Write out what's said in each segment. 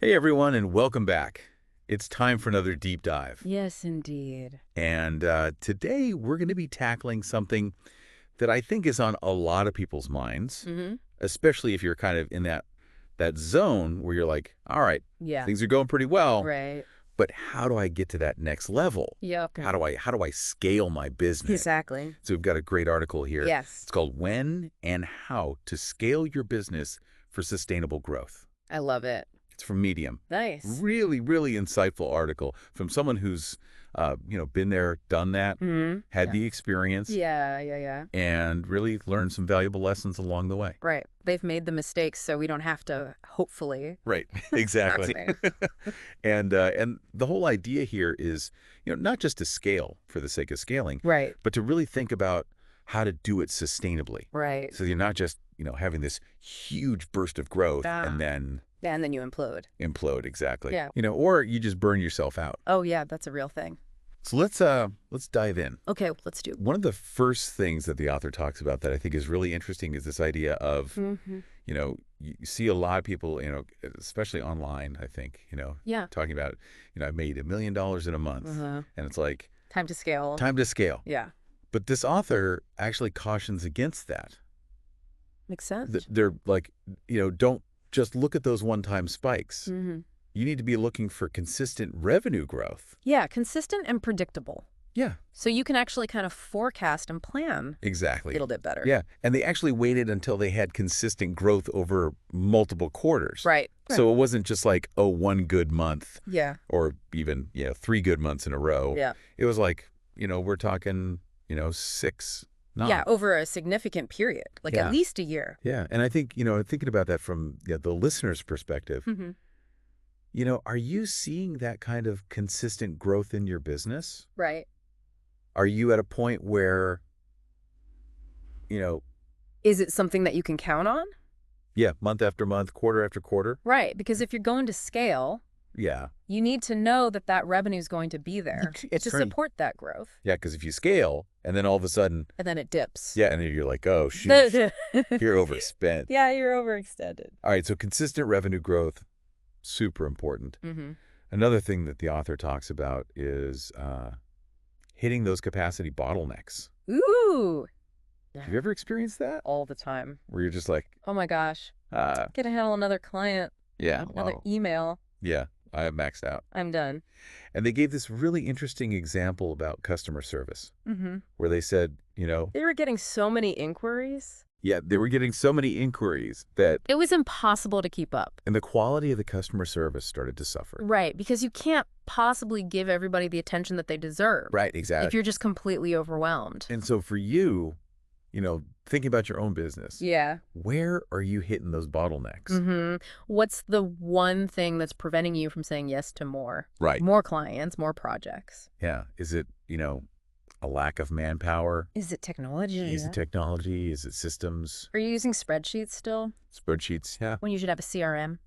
Hey everyone, and welcome back. It's time for another deep dive. Yes, indeed. And today we're going to be tackling something that I think is on a lot of people's minds, Mm-hmm. especially if you're kind of in that zone where you're like, all right, Yeah. things are going pretty well, Right. but how do I get to that next level? Yep. How do I scale my business? Exactly. So we've got a great article here. Yes. It's called When and How to Scale Your Business for Sustainable Growth. I love it. It's from Medium. Nice. Really, really insightful article from someone who's, been there, done that, Mm-hmm. had Yeah. the experience, Yeah. and really learned some valuable lessons along the way. Right. They've made the mistakes, so we don't have to, hopefully. Right, exactly. And the whole idea here is, not just to scale for the sake of scaling, Right. but to really think about how to do it sustainably. Right. So you're not just, having this huge burst of growth Ah. and then And then you implode. implode, exactly. Yeah. Or you just burn yourself out. Oh, yeah, that's a real thing. So let's dive in. Okay, let's do. One of the first things that the author talks about that I think is really interesting is this idea of, Mm-hmm. you see a lot of people, especially online, I think, Yeah. talking about, I made $1 million in a month. Uh-huh. And it's like, Time to scale. time to scale. Yeah. But this author actually cautions against that. Makes sense. They're like, don't just look at those one-time spikes. Mm-hmm. You need to be looking for consistent revenue growth. Yeah, consistent and predictable. Yeah, So you can actually kind of forecast and plan a exactly. little bit better. Yeah, and they actually waited until they had consistent growth over multiple quarters. Right. So it wasn't just like, oh, one good month Yeah. or even, 3 good months in a row. Yeah. It was like, we're talking, 6, 9. Yeah, over a significant period, like Yeah. at least a year. Yeah, and I think, thinking about that from the listener's perspective, Mm-hmm. are you seeing that kind of consistent growth in your business? Right. Are you at a point where, Is it something that you can count on? month after month, quarter after quarter? Right, because if you're going to scale, Yeah. you need to know that that revenue is going to be there It's to turning- support that growth. Yeah, because if you scale and then all of a sudden, And then it dips. and then you're like, oh, shoot, you're overspent. Yeah, you're overextended. All right, so consistent revenue growth, super important. Mm-hmm. Another thing that the author talks about is hitting those capacity bottlenecks. Ooh. Have you ever experienced that? All the time. Where you're just like, Oh my gosh. Gotta handle another client, another wow. email. Yeah, I have maxed out. I'm done. And they gave this really interesting example about customer service Mm-hmm. where they said, They were getting so many inquiries. they were getting so many inquiries that, It was impossible to keep up. and the quality of the customer service started to suffer. Right, because you can't possibly give everybody the attention that they deserve. Right, exactly. If you're just completely overwhelmed. And so for you, thinking about your own business, Yeah. where are you hitting those bottlenecks? Mm-hmm. What's the one thing that's preventing you from saying yes to more? Right. More clients, more projects. Yeah. Is it, a lack of manpower? Is it technology? Is it technology? Is it systems? Are you using spreadsheets still Spreadsheets? Yeah. when you should have a CRM?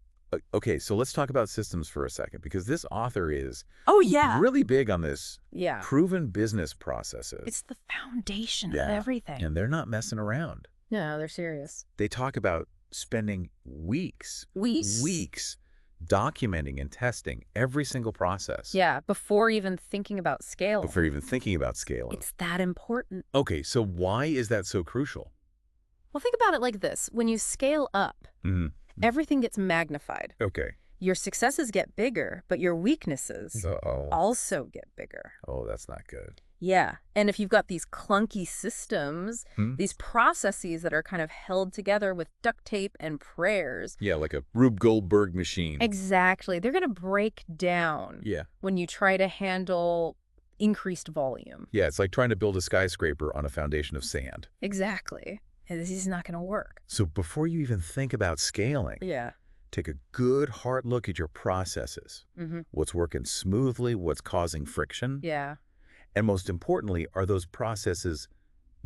Okay, so let's talk about systems for a second because this author is Oh, yeah. really big on this Yeah. proven business processes. It's the foundation of Yeah. everything. And they're not messing around. No, they're serious. They talk about spending weeks Weeks. documenting and testing every single process. Yeah, before even thinking about scale. Before even thinking about scaling. It's that important. Okay, so why is that so crucial? Well, think about it like this. When you scale up, Mhm. everything gets magnified. Okay. Your successes get bigger, but your weaknesses Uh-oh. also get bigger. Oh, that's not good. Yeah. And if you've got these clunky systems, Hmm? these processes that are kind of held together with duct tape and prayers, Yeah, like a Rube Goldberg machine. exactly, they're going to break down Yeah. when you try to handle increased volume. Yeah, it's like trying to build a skyscraper on a foundation of sand. Exactly. And this is not going to work. So before you even think about scaling, Yeah. take a good hard look at your processes. Mm-hmm. What's working smoothly, what's causing friction, Yeah. and most importantly, are those processes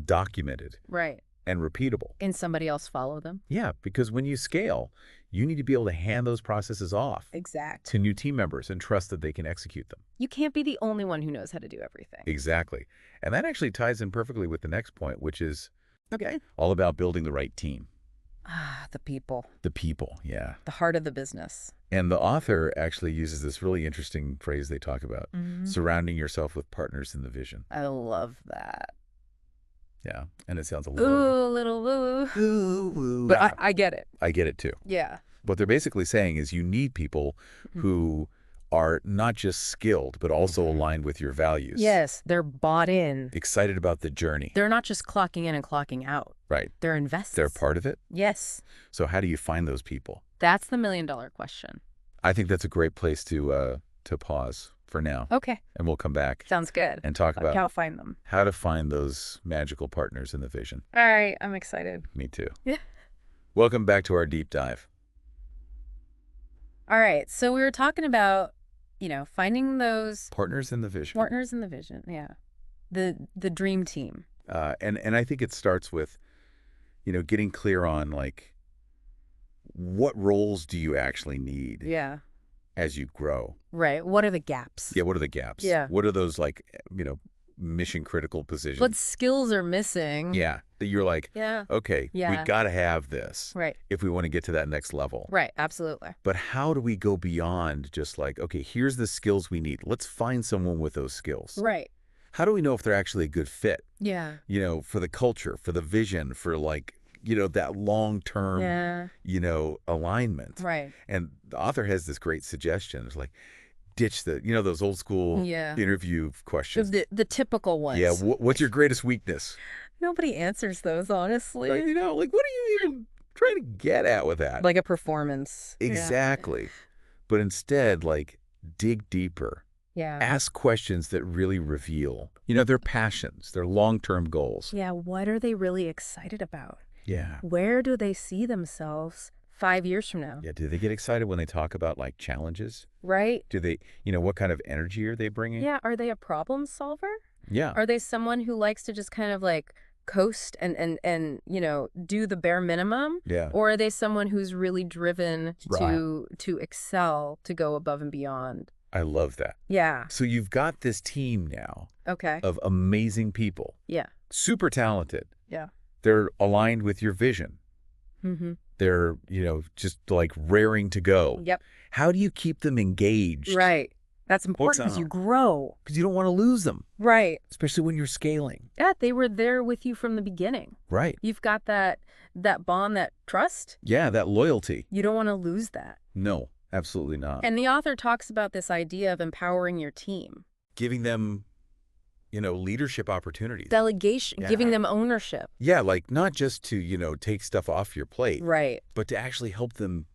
documented Right. and repeatable? And somebody else follow them? Yeah, because when you scale, you need to be able to hand those processes off Exact. to new team members and trust that they can execute them. You can't be the only one who knows how to do everything. Exactly. And that actually ties in perfectly with the next point, which is all about building the right team. Ah, the people. The people, yeah. The heart of the business. And the author actually uses this really interesting phrase they talk about, surrounding yourself with partners in the vision. I love that. Yeah, and it sounds a little... Ooh, a little woo. Ooh, But I get it. I get it too. Yeah. What they're basically saying is you need people who are not just skilled, but also aligned with your values. Yes, they're bought in. Excited about the journey. They're not just clocking in and clocking out. Right. They're invested. They're part of it. Yes. So how do you find those people? That's the million-dollar question. I think that's a great place to pause for now. Okay. And we'll come back Sounds good. and talk about How to find them. how to find those magical partners in the vision. All right. I'm excited. Me too. Yeah. Welcome back to our deep dive. All right. So we were talking about, finding those Partners in the vision. partners in the vision. Yeah. The dream team. And I think it starts with, getting clear on like, what roles do you actually need Yeah. as you grow? Right. What are the gaps? Yeah, what are the gaps? Yeah. What are those like, mission critical positions? What skills are missing? Yeah, that you're like, Yeah. okay, we Yeah. got to have this Right. if we want to get to that next level. Right. Absolutely. But how do we go beyond just like, okay, here's the skills we need. Let's find someone with those skills. Right. How do we know if they're actually a good fit, Yeah. for the culture, for the vision, for like, that long-term, Yeah. alignment? Right. And the author has this great suggestion. It's like, ditch the, those old school Yeah. interview questions. The typical ones. Yeah, what's your greatest weakness? Nobody answers those, honestly. Like, like, what are you even trying to get at with that? Like a performance. Exactly. But instead, like, dig deeper. Yeah. Ask questions that really reveal, their passions, their long-term goals. Yeah. What are they really excited about? Yeah. Where do they see themselves 5 years from now? Yeah. Do they get excited when they talk about, like, challenges? Right? Do they, what kind of energy are they bringing? Yeah. Are they a problem solver? Yeah. Are they someone who likes to just kind of like coast and do the bare minimum? Yeah. Or are they someone who's really driven Right. to excel, to go above and beyond? I love that. Yeah. So you've got this team now Okay. of amazing people, Yeah. super talented. Yeah. They're aligned with your vision. Mm-hmm. They're, just like raring to go. Yep. How do you keep them engaged? Right. That's important because you grow. Because you don't want to lose them, Right. especially when you're scaling. Yeah, they were there with you from the beginning. Right. You've got that bond, that trust. Yeah, that loyalty. You don't want to lose that. No, absolutely not. And the author talks about this idea of empowering your team. Giving them, leadership opportunities. Delegation, Yeah. giving them ownership. Yeah, like not just to, take stuff off your plate, Right. but to actually help them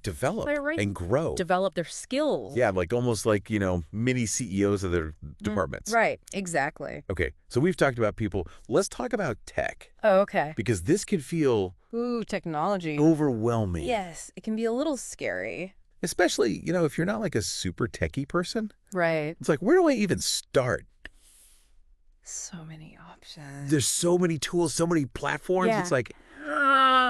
develop Right. and grow. Develop their skills. Yeah, like almost like, mini CEOs of their departments. Right. Exactly. Okay, so we've talked about people. Let's talk about tech, Oh, okay. because this can feel Ooh, technology. overwhelming. Yes, it can be a little scary. Especially, if you're not like a super techie person. Right. It's like, where do I even start? So many options. There's so many tools, so many platforms. Yeah. It's like,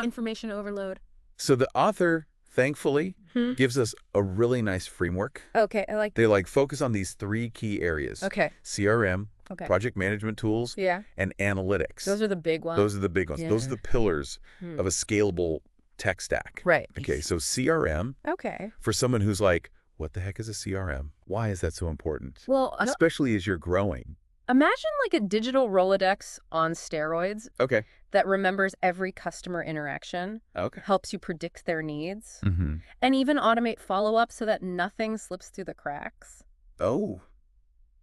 Information overload. So the author, thankfully, Hmm. gives us a really nice framework. Okay, I like They like focus on these 3 key areas. Okay. CRM, Okay. project management tools, Yeah. and analytics. Those are the big ones. Those are the big ones. Those are Yeah. the pillars Hmm. of a scalable tech stack. Right. Okay, so CRM, Okay. for someone who's like, what the heck is a CRM? Why is that so important? Well, Especially as you're growing. imagine like a digital Rolodex on steroids Okay. that remembers every customer interaction, Okay. helps you predict their needs, Mm-hmm. and even automate follow-up so that nothing slips through the cracks. Oh,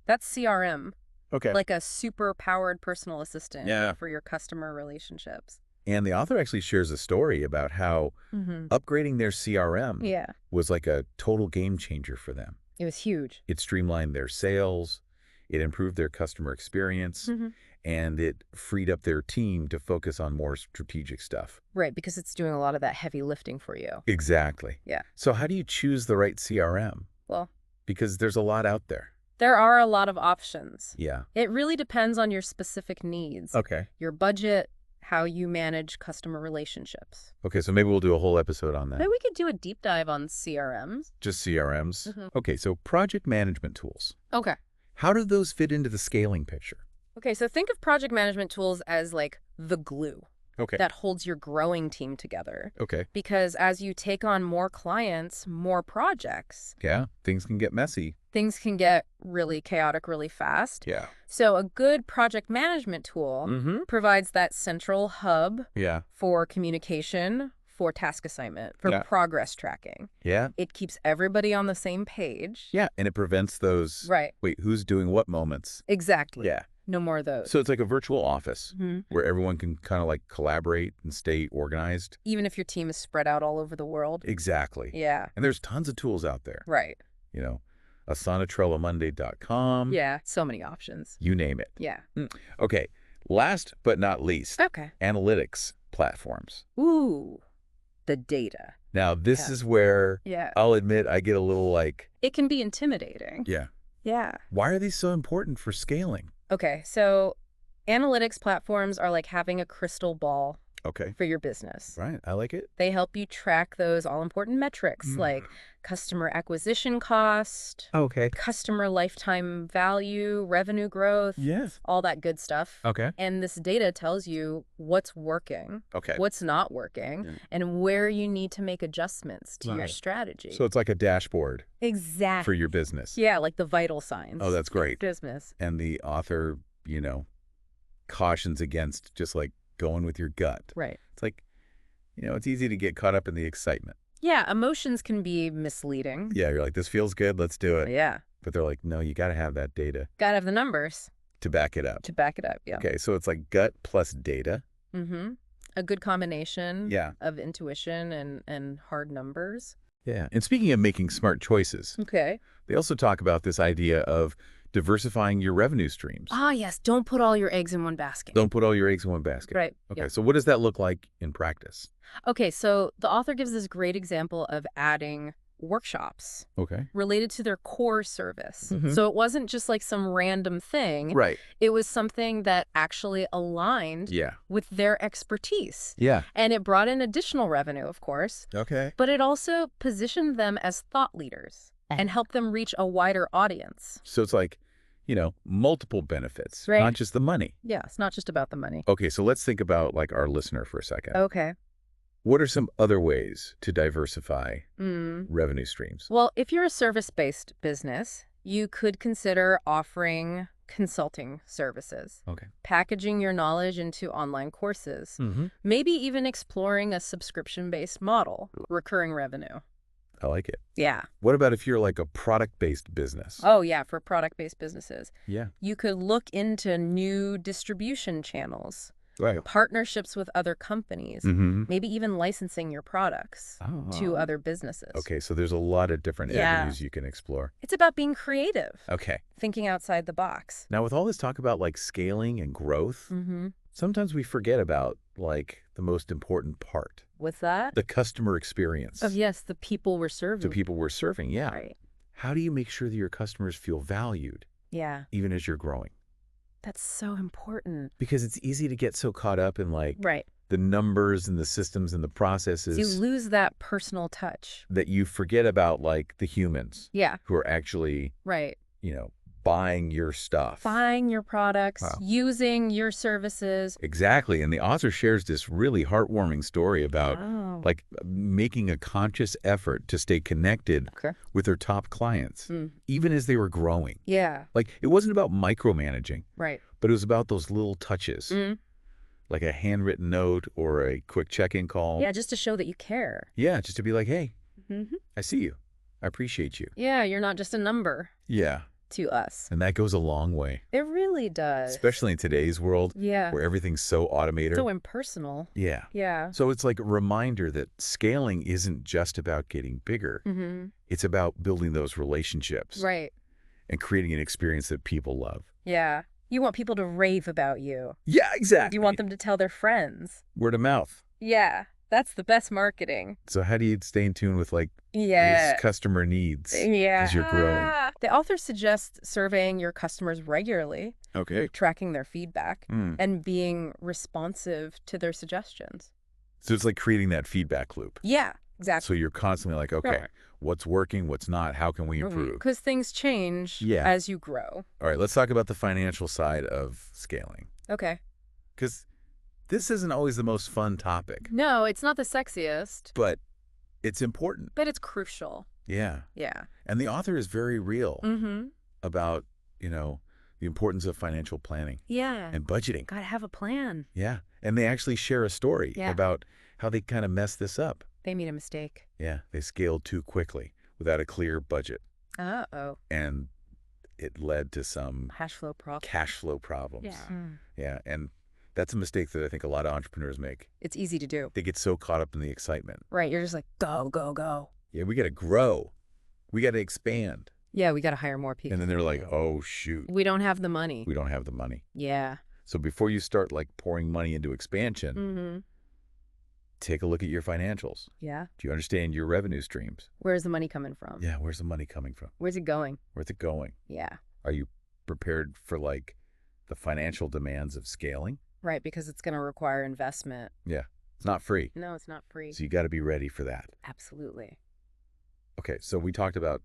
That's CRM, okay. like a super-powered personal assistant Yeah. for your customer relationships. And the author actually shares a story about how Mm-hmm. upgrading their CRM Yeah. was like a total game changer for them. It was huge. It streamlined their sales, it improved their customer experience, Mm-hmm. and it freed up their team to focus on more strategic stuff. Right, because it's doing a lot of that heavy lifting for you. Exactly. Yeah. So how do you choose the right CRM? Well, Because there's a lot out there. there are a lot of options. Yeah. It really depends on your specific needs, Okay. your budget, how you manage customer relationships. Okay, so maybe we'll do a whole episode on that. Maybe we could do a deep dive on CRMs. Just CRMs. Mhm. Okay, so project management tools. Okay. How do those fit into the scaling picture? Okay, so think of project management tools as like the glue. Okay. that holds your growing team together. Okay. Because as you take on more clients, more projects, Yeah. Things can get messy. things can get really chaotic really fast. Yeah. So a good project management tool Mm-hmm. provides that central hub Yeah. for communication, for task assignment, for Yeah. progress tracking. Yeah. It keeps everybody on the same page. Yeah. And it prevents those, Right. wait, who's doing what moments? Exactly. Yeah. No more of those. So it's like a virtual office Mhm. where everyone can kind of like collaborate and stay organized. Even if your team is spread out all over the world. Exactly. Yeah. And there's tons of tools out there. Right. You know, AsanaTrelloMonday.com. Yeah. So many options. You name it. Yeah. Okay. Last but not least, Okay. analytics platforms. Ooh. The data. Now, this Yeah. is where Yeah. I'll admit I get a little like, It can be intimidating. yeah, Yeah. why are these so important for scaling? Okay. So analytics platforms are like having a crystal ball Okay. for your business. Right. I like it. They help you track those all-important metrics like customer acquisition cost, Okay. customer lifetime value, revenue growth, Yes. all that good stuff. Okay. And this data tells you what's working, Okay. what's not working, Yeah. and where you need to make adjustments to your Right. strategy. So it's like a dashboard Exactly. for your business. Yeah, like the vital signs. Oh, that's great. Business. And the author, cautions against just like going with your gut. Right. It's like, it's easy to get caught up in the excitement. Yeah, emotions can be misleading. Yeah, you're like, this feels good, let's do it. Yeah. But they're like, no, you got to have that data Gotta have the numbers to back it up. to back it up. Yeah. Okay, so it's like gut plus data. Mm-hmm. A good combination Yeah. of intuition and hard numbers. Yeah. And speaking of making smart choices, Okay. they also talk about this idea of diversifying your revenue streams. Ah, yes. Don't put all your eggs in one basket. Don't put all your eggs in one basket. Right. Okay, Yeah. so what does that look like in practice? Okay, so the author gives this great example of adding workshops Okay. related to their core service. Mhm. So it wasn't just like some random thing. Right. It was something that actually aligned Yeah. with their expertise. Yeah. And it brought in additional revenue, of course, Okay. but it also positioned them as thought leaders and helped them reach a wider audience. So it's like, multiple benefits, Right. not just the money. Yeah, it's not just about the money. Okay, so let's think about like our listener for a second. Okay. What are some other ways to diversify Mm. revenue streams? Well, if you're a service-based business, you could consider offering consulting services, Okay. packaging your knowledge into online courses, Mm-hmm. maybe even exploring a subscription-based model, recurring revenue. I like it. Yeah. What about if you're like a product-based business? Oh, yeah, for product-based businesses. Yeah. You could look into new distribution channels, Right. partnerships with other companies, Mm-hmm. maybe even licensing your products to other businesses. Okay, so there's a lot of different Yeah. avenues you can explore. It's about being creative, Okay. thinking outside the box. Now, with all this talk about like scaling and growth, Mm-hmm. sometimes we forget about like the most important part, What's that? the customer experience. Oh, yes, the people we're serving. To people we're serving. Yeah. Right. How do you make sure that your customers feel valued Yeah, even as you're growing? that's so important. Because it's easy to get so caught up in like Right. the numbers and the systems and the So processes you lose that personal touch. that you forget about like the humans Yeah, who are actually, right. buying your stuff. Buying your products, Wow. using your services. Exactly. And the author shares this really heartwarming story about Oh. like making a conscious effort to stay connected Okay. with their top clients, Mm. even as they were growing. Yeah, Like it wasn't about micromanaging, right. but it was about those little touches, Mm. like a handwritten note or a quick check-in call. Yeah, just to show that you care. Yeah, just to be like, hey, Mm-hmm. I see you. I appreciate you. Yeah, you're not just a number Yeah. to us. And that goes a long way, It really does. especially in today's world Yeah. where everything's so automated. So impersonal. Yeah. Yeah. So it's like a reminder that scaling isn't just about getting bigger. Mm-hmm. It's about building those relationships Right. and creating an experience that people love. Yeah. You want people to rave about you. Yeah, exactly. You want them to tell their friends. Word of mouth. Yeah. That's the best marketing. So how do you stay in tune with like Yeah. these customer needs Yeah. as you're growing? The author suggests surveying your customers regularly, Okay. tracking their feedback, Mm. and being responsive to their suggestions. So it's like creating that feedback loop. Yeah, So exactly. you're constantly like, okay, Right. what's working, what's not, how can we improve? Because things change Yeah. as you grow. All right, let's talk about the financial side of scaling. Okay. Because, This isn't always the most fun topic, No, it's not the sexiest, but it's important. but it's crucial. Yeah. Yeah. And the author is very real Mm-hmm. about, the importance of financial planning Yeah. and budgeting. Gotta have a plan. Yeah. And they actually share a story Yeah. about how they kind of messed this up. They made a mistake. Yeah. They scaled too quickly without a clear budget. Uh-oh. And it led to some Cash flow problem. cash flow problems. Yeah. Yeah. And that's a mistake that I think a lot of entrepreneurs make. It's easy to do. They get so caught up in the excitement. Right. You're just like, go, go, go. Yeah, we got to grow. We got to expand. Yeah, we gotta hire more people. And then they're like, oh, shoot, We don't have the money. we don't have the money. Yeah. So before you start like pouring money into expansion, Mm-hmm. take a look at your financials. Yeah. Do you understand your revenue streams? Where's the money coming from? Yeah, where's the money coming from? Where's it going? Where's it going? Yeah. Are you prepared for like the financial demands of scaling? Right, because it's gonna require investment. Yeah, it's not free. No, it's not free. So you got to be ready for that. Absolutely. Okay, so we talked about,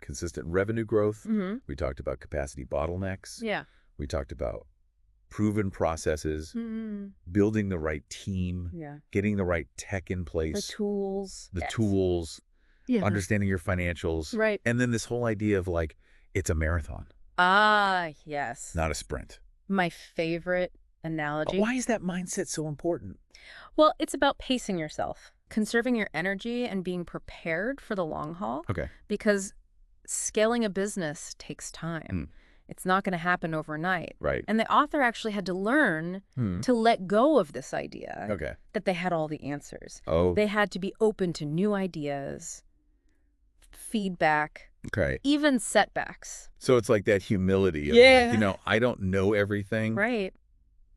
consistent revenue growth. Mm-hmm. We talked about capacity bottlenecks. Yeah. We talked about proven processes, Mm-hmm. building the right team, Yeah. getting the right tech in place, The tools. the Yes. tools, Yeah. understanding your financials, Right. and then this whole idea of like, it's a marathon, Ah, yes. not a sprint. My favorite analogy. Why is that mindset so important? Well, it's about pacing yourself, conserving your energy, and being prepared for the long haul. Okay. Because scaling a business takes time. Mm. It's not going to happen overnight. Right. And the author actually had to learn Hmm. to let go of this idea Okay. that they had all the answers. Oh, They had to be open to new ideas, feedback, okay. even setbacks. So it's like that humility of, Yeah. I don't know everything. Right.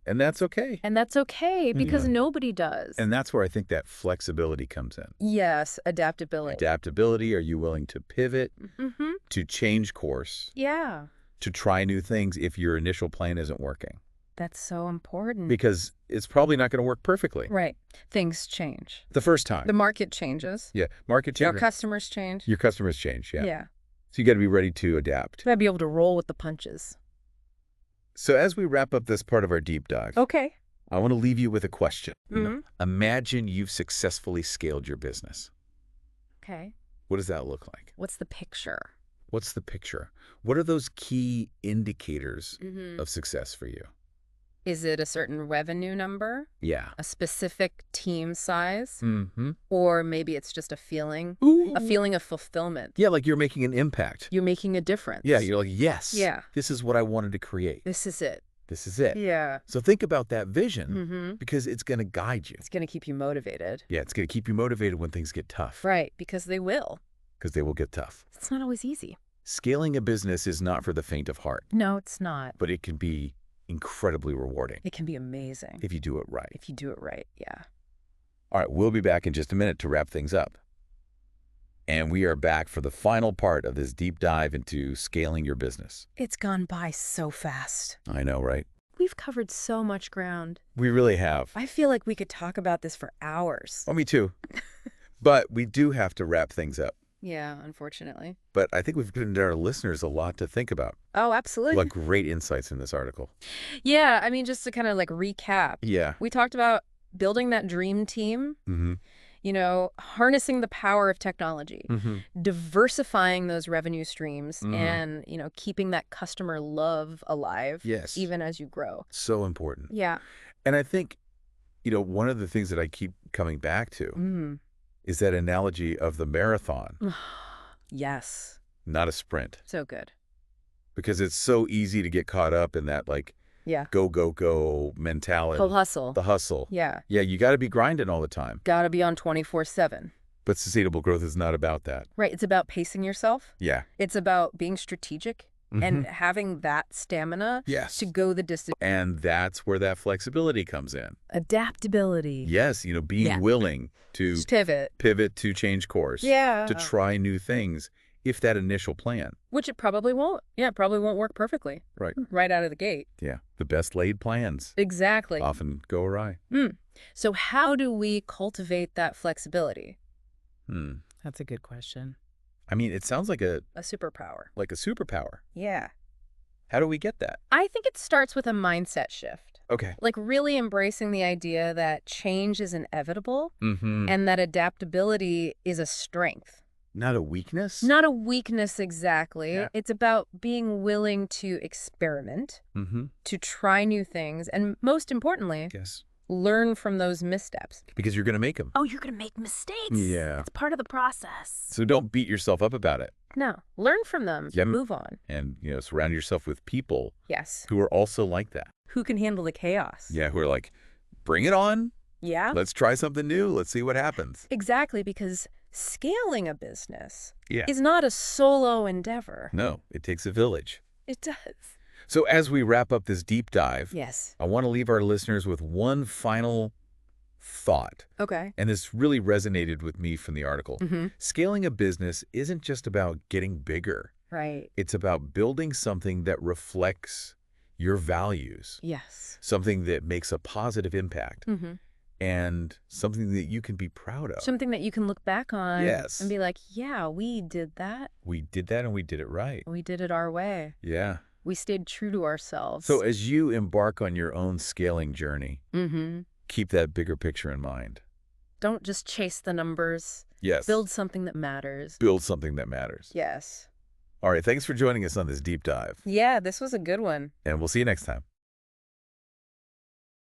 And that's okay. And that's okay because Yeah. nobody does. And that's where I think that flexibility comes in. Yes, adaptability. Adaptability. Are you willing to pivot, Mm-hmm. to change course, Yeah. to try new things if your initial plan isn't working? That's so important. Because it's probably not going to work perfectly Right. Things change. the first time. The market changes. Yeah. Market Your change. customers change. Your customers change. Yeah. Yeah. So you got to be ready to adapt. You gotta be able to roll with the punches. So as we wrap up this part of our deep dive, Okay. I want to leave you with a question. Mhm. Imagine you've successfully scaled your business. Okay. What does that look like? What's the picture? What's the picture? What are those key indicators Mm-hmm. of success for you? Is it a certain revenue number, Yeah. a specific team size, Mm-hmm. or maybe it's just a feeling of fulfillment? Yeah, like you're making an impact. You're making a difference. Yeah, you're like, yes. Yeah. This is what I wanted to create. This is it. This is it. Yeah. So think about that vision Mm-hmm. because it's going to guide you. It's going to keep you motivated. Yeah, it's going to keep you motivated when things get tough. Right, because they will. Because they will get tough. It's not always easy. Scaling a business is not for the faint of heart, No, it's not. but it can be incredibly rewarding It can be amazing if you do it right. if you do it right. Yeah. All right, we'll be back in just a minute to wrap things up. And we are back for the final part of this deep dive into scaling your business. It's gone by so fast. I know, right? We've covered so much ground. We really have. I feel like we could talk about this for hours. Oh, me too. But we do have to wrap things up. Yeah, unfortunately. But I think we've given our listeners a lot to think about. Oh, absolutely. Like great insights in this article. Yeah, I mean, just to kind of like recap, Yeah. we talked about building that dream team, Mm-hmm. harnessing the power of technology, Mm-hmm. diversifying those revenue streams, Mhm. and, keeping that customer love alive. Yes. Even as you grow. So important. Yeah. And I think, one of the things that I keep coming back to Mm. is that analogy of the marathon, Yes. not a sprint. So good. Because it's so easy to get caught up in that like Yeah. go, go, go mentality. Whole hustle. The hustle. Yeah. Yeah, you got to be grinding all the time. Gotta be on 24/7. But sustainable growth is not about that. Right. It's about pacing yourself. Yeah. It's about being strategic and having that stamina Yes. to go the distance. And that's where that flexibility comes in. Adaptability. Yes, being Yeah. willing to Just pivot. pivot, to change course, Yeah. to try new things if that initial plan. Which it probably won't. Yeah, it probably won't work perfectly. Right. Right out of the gate. Yeah. The best laid plans Exactly. often go awry. So how do we cultivate that flexibility? That's a good question. I mean, it sounds like a A superpower. superpower. Yeah. How do we get that? I think it starts with a mindset shift. Okay. Like really embracing the idea that change is inevitable Mm-hmm. and that adaptability is a strength. Not a weakness? Not a weakness exactly. Yeah. It's about being willing to experiment, Mm-hmm. to try new things, and most importantly, Yes. learn from those missteps. Because you're going to make them. Oh, you're going to make mistakes. Yeah. It's part of the process. So don't beat yourself up about it. No, learn from them. Yeah. Move on. And, surround yourself with people Yes. who are also like that. Who can handle the chaos? Yeah, who are like, bring it on. Yeah. Let's try something new. Let's see what happens. Exactly, because scaling a business Yeah. is not a solo endeavor. No, it takes a village. It does. So as we wrap up this deep dive, Yes. I want to leave our listeners with one final thought. Okay. And this really resonated with me from the article. Mm-hmm. Scaling a business isn't just about getting bigger. Right. It's about building something that reflects your values, Yes. something that makes a positive impact, Mm-hmm. and something that you can be proud of. Something that you can look back on Yes. and be like, yeah, we did that. We did that and we did it right. We did it our way. Yeah. We stayed true to ourselves. So as you embark on your own scaling journey, Mm-hmm. keep that bigger picture in mind. Don't just chase the numbers. Yes. Build something that matters. Build something that matters. Yes. All right. Thanks for joining us on this deep dive. Yeah, this was a good one. And we'll see you next time.